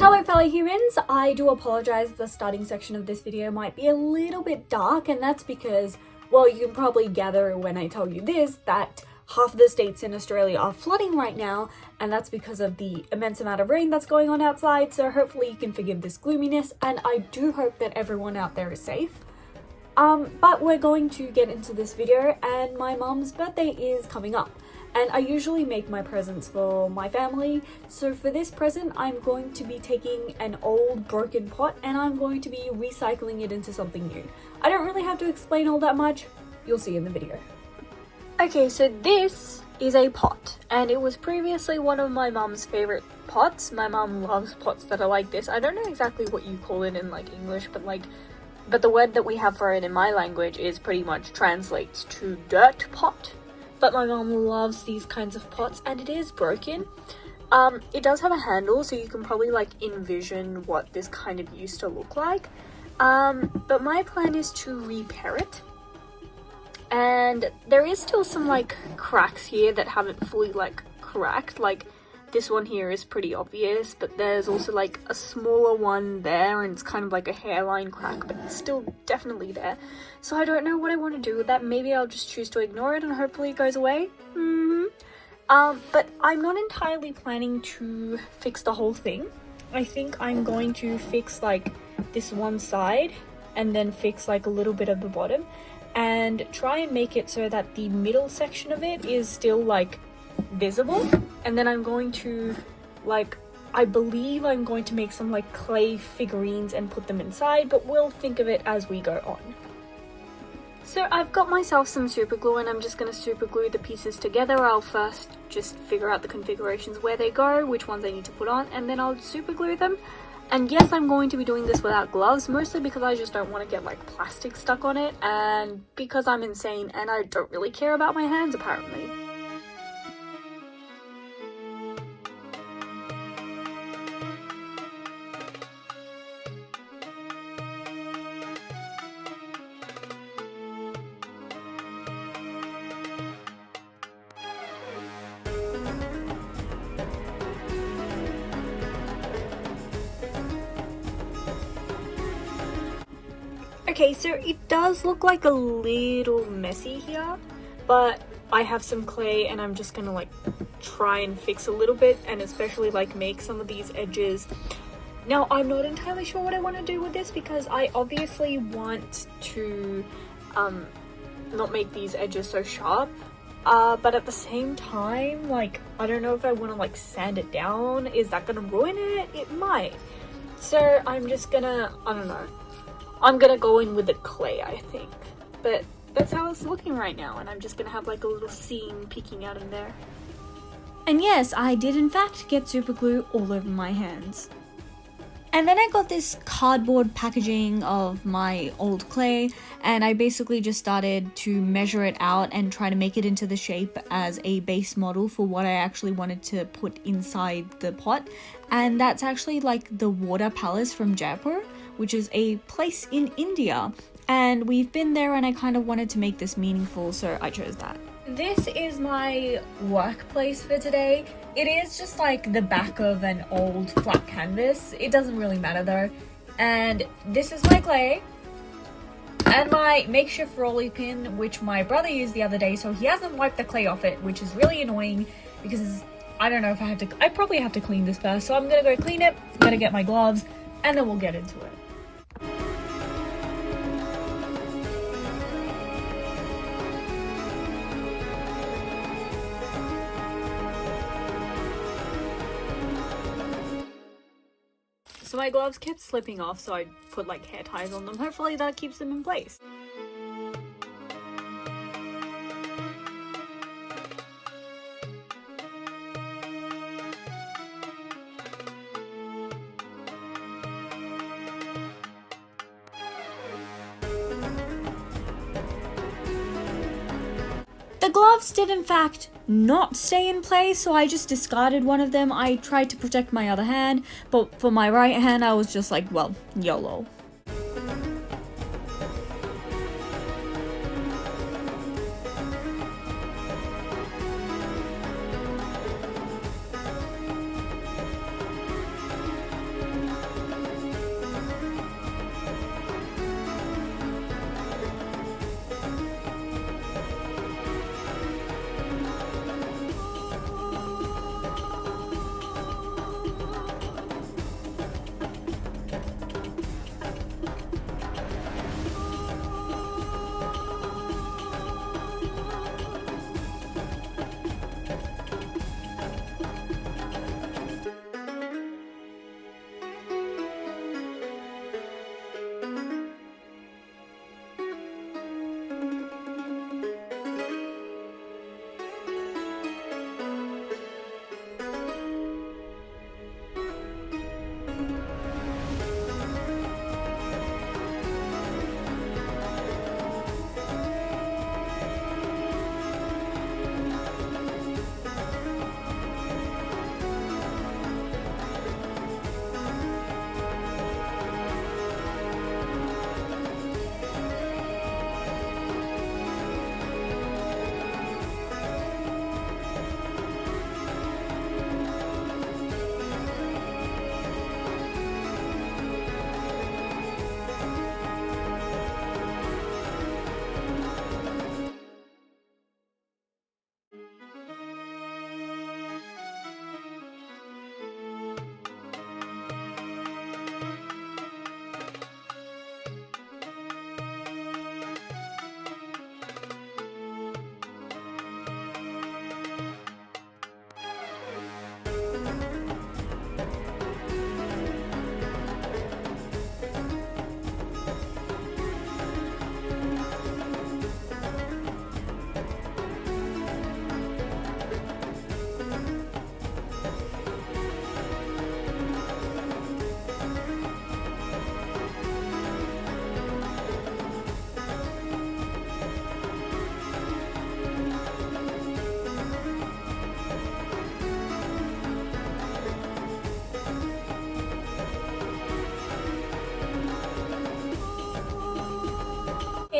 Hello fellow humans, I do apologise the starting section of this video might be a little bit dark, and that's because, well, you can probably gather when I tell you this that half of the states in Australia are flooding right now, and that's because of the immense amount of rain that's going on outside, so hopefully you can forgive this gloominess, and I do hope that everyone out there is safe. But we're going to get into this video, and my mum's birthday is coming up. And I usually make my presents for my family, so for this present I'm going to be taking an old broken pot and I'm going to be recycling it into something new. I don't really have to explain all that much, you'll see in the video. Okay, so this is a pot, and it was previously one of my mum's favourite pots. My mum loves pots that are like this. I don't know exactly what you call it in English, but the word that we have for it in my language is pretty much translates to dirt pot. But my mum loves these kinds of pots, and it is broken. It does have a handle, so you can probably envision what this kind of used to look like. But my plan is to repair it. And there is still some cracks here that haven't fully cracked. This one here is pretty obvious, but there's also a smaller one there, and it's kind of like a hairline crack, but it's still definitely there. So I don't know what I want to do with that. Maybe I'll just choose to ignore it and hopefully it goes away. But I'm not entirely planning to fix the whole thing. I think I'm going to fix this one side and then fix a little bit of the bottom and try and make it so that the middle section of it is still visible. And then I'm going to I believe I'm going to make some clay figurines and put them inside, but we'll think of it as we go on. So I've got myself some super glue, and I'm just going to super glue the pieces together. I'll first just figure out the configurations where they go, which ones I need to put on, and then I'll super glue them. And yes, I'm going to be doing this without gloves, mostly because I just don't want to get plastic stuck on it, and because I'm insane and I don't really care about my hands apparently. Okay, so it does look a little messy here, but I have some clay and I'm just gonna try and fix a little bit, and especially make some of these edges. Now, I'm not entirely sure what I want to do with this because I obviously want to not make these edges so sharp, but at the same time, I don't know if I want to sand it down. Is that gonna ruin it? It might. So I'm just gonna, I don't know. I'm gonna go in with the clay, I think. But that's how it's looking right now, and I'm just gonna have a little seam peeking out in there. And yes, I did in fact get super glue all over my hands. And then I got this cardboard packaging of my old clay, and I basically just started to measure it out and try to make it into the shape as a base model for what I actually wanted to put inside the pot. And that's actually the water palace from Jaipur, which is a place in India. And we've been there, and I kind of wanted to make this meaningful, so I chose that. This is my workplace for today. It is just the back of an old flat canvas. It doesn't really matter though. And this is my clay and my makeshift rolly pin, which my brother used the other day, so he hasn't wiped the clay off it, which is really annoying because I don't know if I probably have to clean this first, so I'm gonna go clean it. I'm gonna get my gloves and then we'll get into it. So my gloves kept slipping off, so I put hair ties on them. Hopefully that keeps them in place. The gloves did in fact not stay in place, so I just discarded one of them. I tried to protect my other hand, but for my right hand I was just well, YOLO.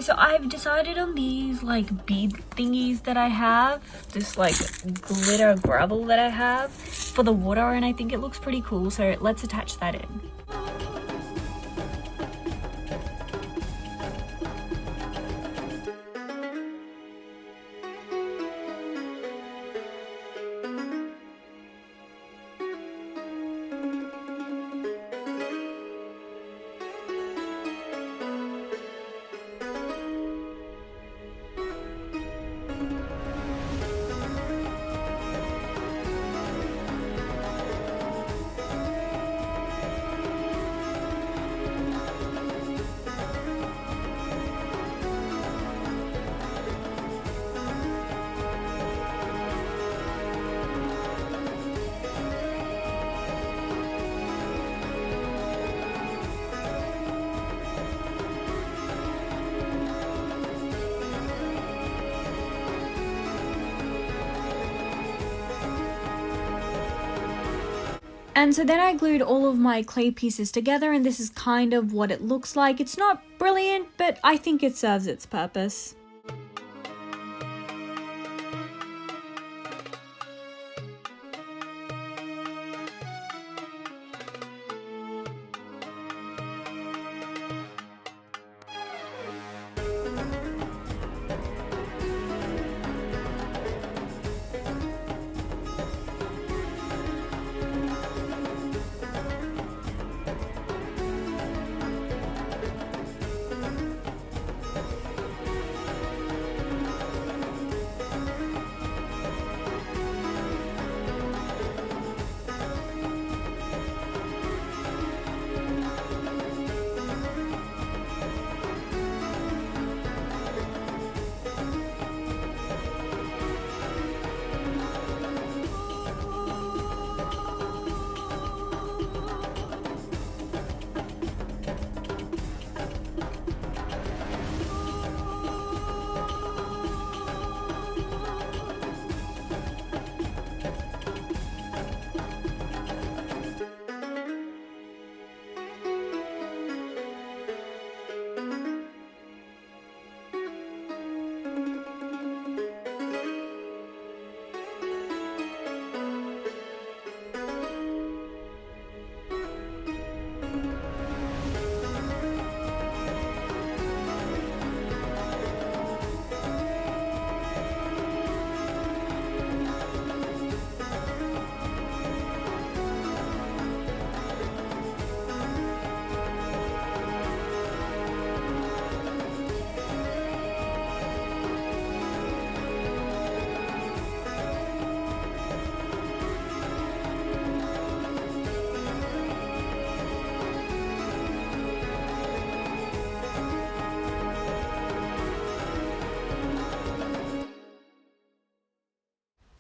Okay, so I've decided on these like bead thingies that I have, this like glitter gravel that I have for the water, and I think it looks pretty cool, so let's attach that in. And so then I glued all of my clay pieces together, and this is kind of what it looks like. It's not brilliant, but I think it serves its purpose.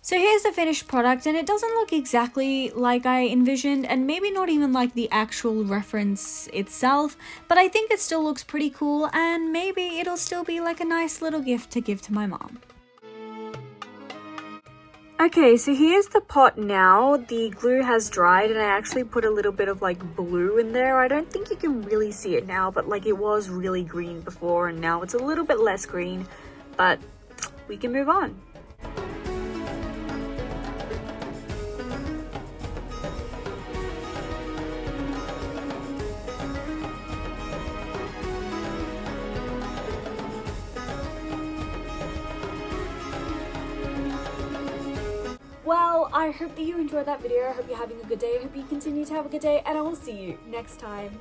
So here's the finished product, and it doesn't look exactly like I envisioned, and maybe not even like the actual reference itself, but I think it still looks pretty cool, and maybe it'll still be like a nice little gift to give to my mom. Okay, so here's the pot now. The glue has dried, and I actually put a little bit of like blue in there. I don't think you can really see it now, but like it was really green before, and now it's a little bit less green, but we can move on. Well, I hope that you enjoyed that video. I hope you're having a good day. I hope you continue to have a good day, and I will see you next time.